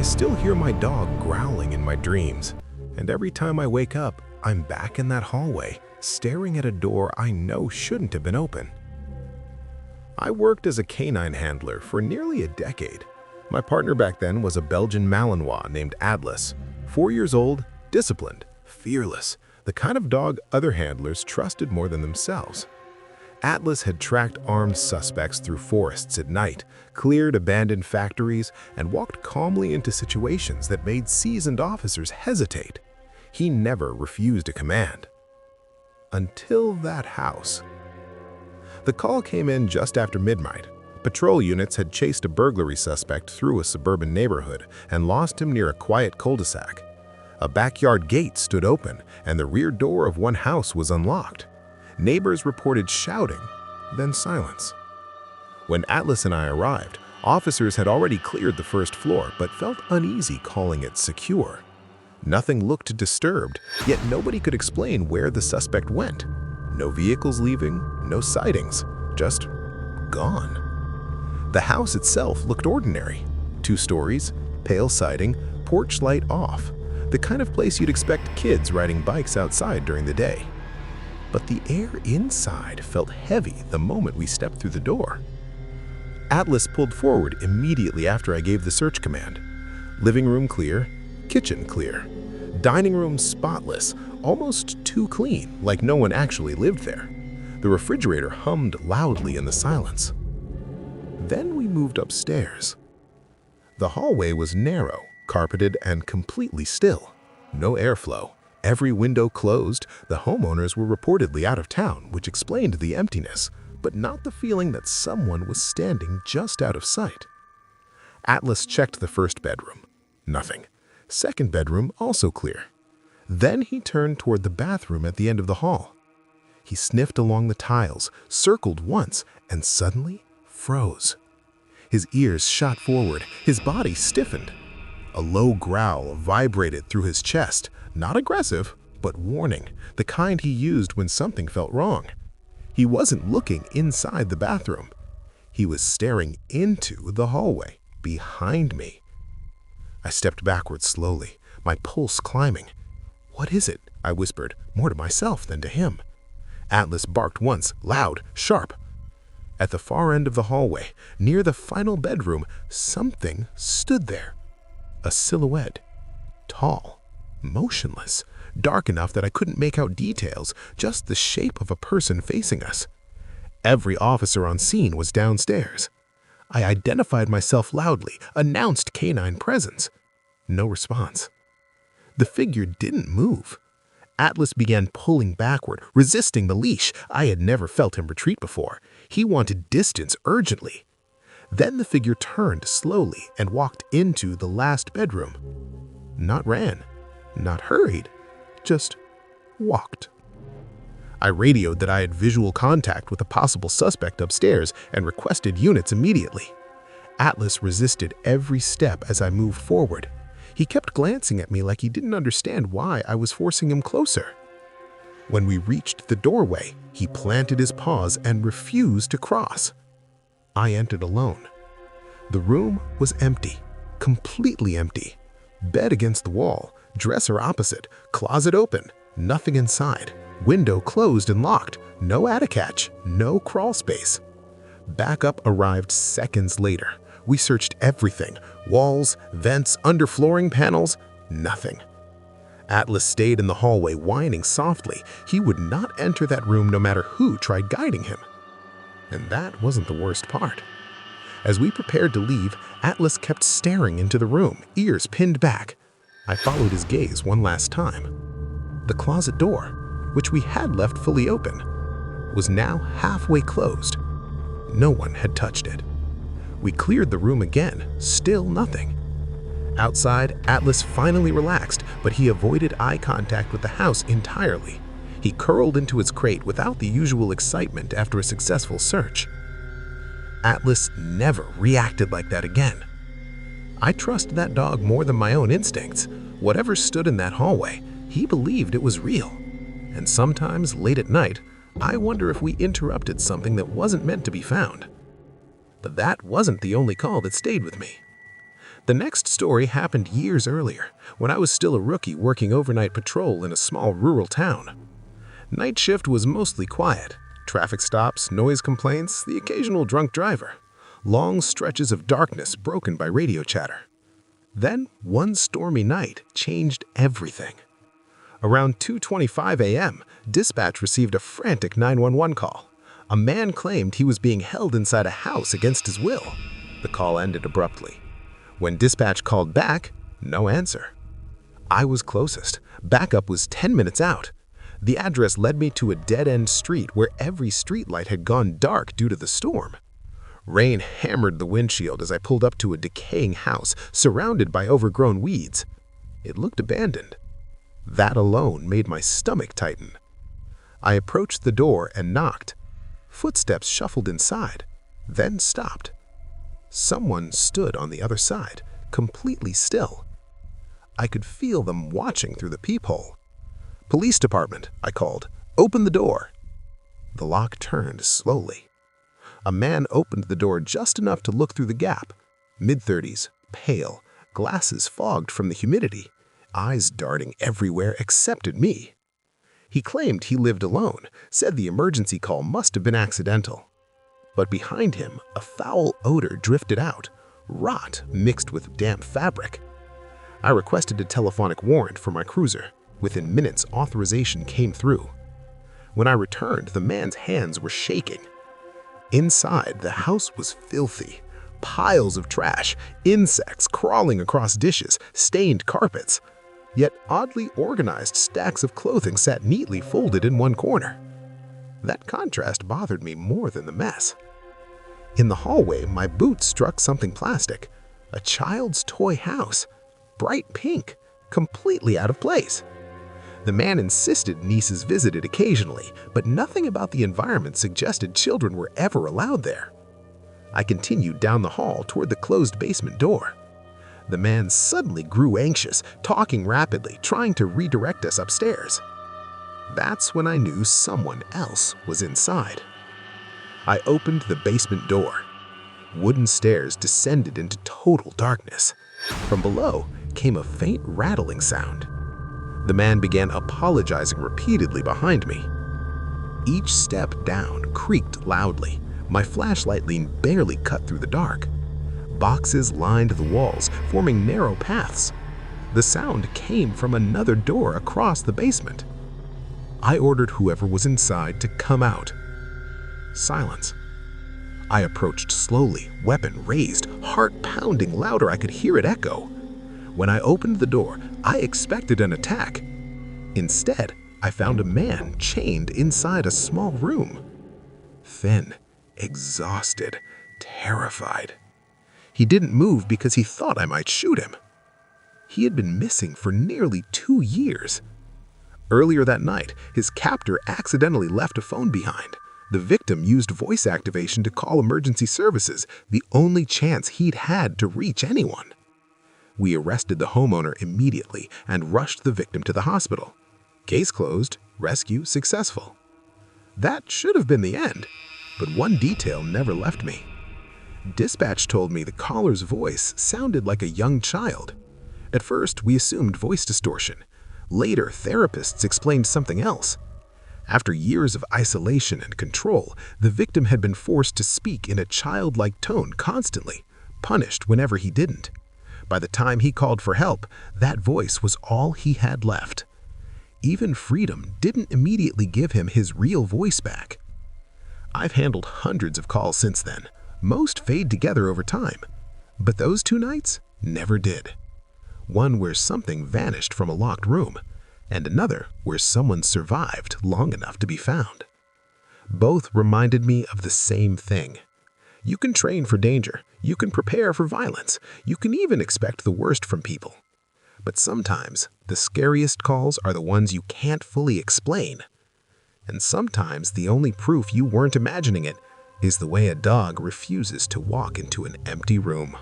still hear my dog growling in my dreams, and every time I wake up, I'm back in that hallway, staring at a door I know shouldn't have been open. I worked as a canine handler for nearly a decade. My partner back then was a Belgian Malinois named Atlas, 4 years old, disciplined, fearless, the kind of dog other handlers trusted more than themselves. Atlas had tracked armed suspects through forests at night, cleared abandoned factories, and walked calmly into situations that made seasoned officers hesitate. He never refused a command. Until that house. The call came in just after midnight. Patrol units had chased a burglary suspect through a suburban neighborhood and lost him near a quiet cul-de-sac. A backyard gate stood open, and the rear door of one house was unlocked. Neighbors reported shouting, then silence. When Atlas and I arrived, officers had already cleared the first floor but felt uneasy calling it secure. Nothing looked disturbed, yet nobody could explain where the suspect went. No vehicles leaving, no sightings, just gone. The house itself looked ordinary. 2 stories, pale siding, porch light off. The kind of place you'd expect kids riding bikes outside during the day. But the air inside felt heavy the moment we stepped through the door. Atlas pulled forward immediately after I gave the search command. Living room clear, kitchen clear. Dining room spotless, almost too clean, like no one actually lived there. The refrigerator hummed loudly in the silence. Then we moved upstairs. The hallway was narrow, carpeted, and completely still. No airflow. Every window closed. The homeowners were reportedly out of town, which explained the emptiness, but not the feeling that someone was standing just out of sight. Atlas checked the first bedroom. Nothing. Second bedroom also clear. Then he turned toward the bathroom at the end of the hall. He sniffed along the tiles, circled once, and suddenly froze. His ears shot forward, his body stiffened. A low growl vibrated through his chest, not aggressive, but warning, the kind he used when something felt wrong. He wasn't looking inside the bathroom. He was staring into the hallway, behind me. I stepped backwards slowly, my pulse climbing. "What is it?" I whispered, more to myself than to him. Atlas barked once, loud, sharp. At the far end of the hallway, near the final bedroom, something stood there. A silhouette. Tall, motionless, dark enough that I couldn't make out details, just the shape of a person facing us. Every officer on scene was downstairs. I identified myself loudly, announced canine presence. No response. The figure didn't move. Atlas began pulling backward, resisting the leash. I had never felt him retreat before. He wanted distance urgently. Then the figure turned slowly and walked into the last bedroom. Not ran, not hurried, just walked. I radioed that I had visual contact with a possible suspect upstairs and requested units immediately. Atlas resisted every step as I moved forward. He kept glancing at me like he didn't understand why I was forcing him closer. When we reached the doorway, he planted his paws and refused to cross. I entered alone. The room was empty, completely empty. Bed against the wall, dresser opposite, closet open, nothing inside. Window closed and locked, no attic-catch, no crawl space. Backup arrived seconds later. We searched everything, walls, vents, underflooring panels, nothing. Atlas stayed in the hallway whining softly. He would not enter that room no matter who tried guiding him. And that wasn't the worst part. As we prepared to leave, Atlas kept staring into the room, ears pinned back. I followed his gaze one last time. The closet door, which we had left fully open, was now halfway closed. No one had touched it. We cleared the room again, still nothing. Outside, Atlas finally relaxed, but he avoided eye contact with the house entirely. He curled into his crate without the usual excitement after a successful search. Atlas never reacted like that again. I trust that dog more than my own instincts. Whatever stood in that hallway, he believed it was real. And sometimes, late at night, I wonder if we interrupted something that wasn't meant to be found. But that wasn't the only call that stayed with me. The next story happened years earlier, when I was still a rookie working overnight patrol in a small rural town. Night shift was mostly quiet. Traffic stops, noise complaints, the occasional drunk driver. Long stretches of darkness broken by radio chatter. Then, one stormy night changed everything. Around 2:25 a.m., dispatch received a frantic 911 call. A man claimed he was being held inside a house against his will. The call ended abruptly. When dispatch called back, no answer. I was closest. Backup was 10 minutes out. The address led me to a dead-end street where every streetlight had gone dark due to the storm. Rain hammered the windshield as I pulled up to a decaying house surrounded by overgrown weeds. It looked abandoned. That alone made my stomach tighten. I approached the door and knocked. Footsteps shuffled inside, then stopped. Someone stood on the other side, completely still. I could feel them watching through the peephole. "Police department," I called. "Open the door." The lock turned slowly. A man opened the door just enough to look through the gap. Mid-30s, pale, glasses fogged from the humidity, eyes darting everywhere except at me. He claimed he lived alone, said the emergency call must have been accidental. But behind him, a foul odor drifted out, rot mixed with damp fabric. I requested a telephonic warrant for my cruiser. Within minutes, authorization came through. When I returned, the man's hands were shaking. Inside, the house was filthy. Piles of trash, insects crawling across dishes, stained carpets. Yet oddly organized stacks of clothing sat neatly folded in one corner. That contrast bothered me more than the mess. In the hallway, my boot struck something plastic. A child's toy house. Bright pink, completely out of place. The man insisted nieces visited occasionally, but nothing about the environment suggested children were ever allowed there. I continued down the hall toward the closed basement door. The man suddenly grew anxious, talking rapidly, trying to redirect us upstairs. That's when I knew someone else was inside. I opened the basement door. Wooden stairs descended into total darkness. From below came a faint rattling sound. The man began apologizing repeatedly behind me. Each step down creaked loudly. My flashlight lean barely cut through the dark. Boxes lined the walls, forming narrow paths. The sound came from another door across the basement. I ordered whoever was inside to come out. Silence. I approached slowly, weapon raised, heart pounding louder. I could hear it echo. When I opened the door, I expected an attack. Instead, I found a man chained inside a small room. Thin, exhausted, terrified. He didn't move because he thought I might shoot him. He had been missing for nearly 2 years. Earlier that night, his captor accidentally left a phone behind. The victim used voice activation to call emergency services, the only chance he'd had to reach anyone. We arrested the homeowner immediately and rushed the victim to the hospital. Case closed, rescue successful. That should have been the end, but one detail never left me. Dispatch told me the caller's voice sounded like a young child. At first, we assumed voice distortion. Later, therapists explained something else. After years of isolation and control, the victim had been forced to speak in a childlike tone constantly, punished whenever he didn't. By the time he called for help, that voice was all he had left. Even freedom didn't immediately give him his real voice back. I've handled hundreds of calls since then. Most fade together over time. But those 2 nights never did. One where something vanished from a locked room, and another where someone survived long enough to be found. Both reminded me of the same thing. You can train for danger, you can prepare for violence, you can even expect the worst from people. But sometimes, the scariest calls are the ones you can't fully explain. And sometimes the only proof you weren't imagining it is the way a dog refuses to walk into an empty room.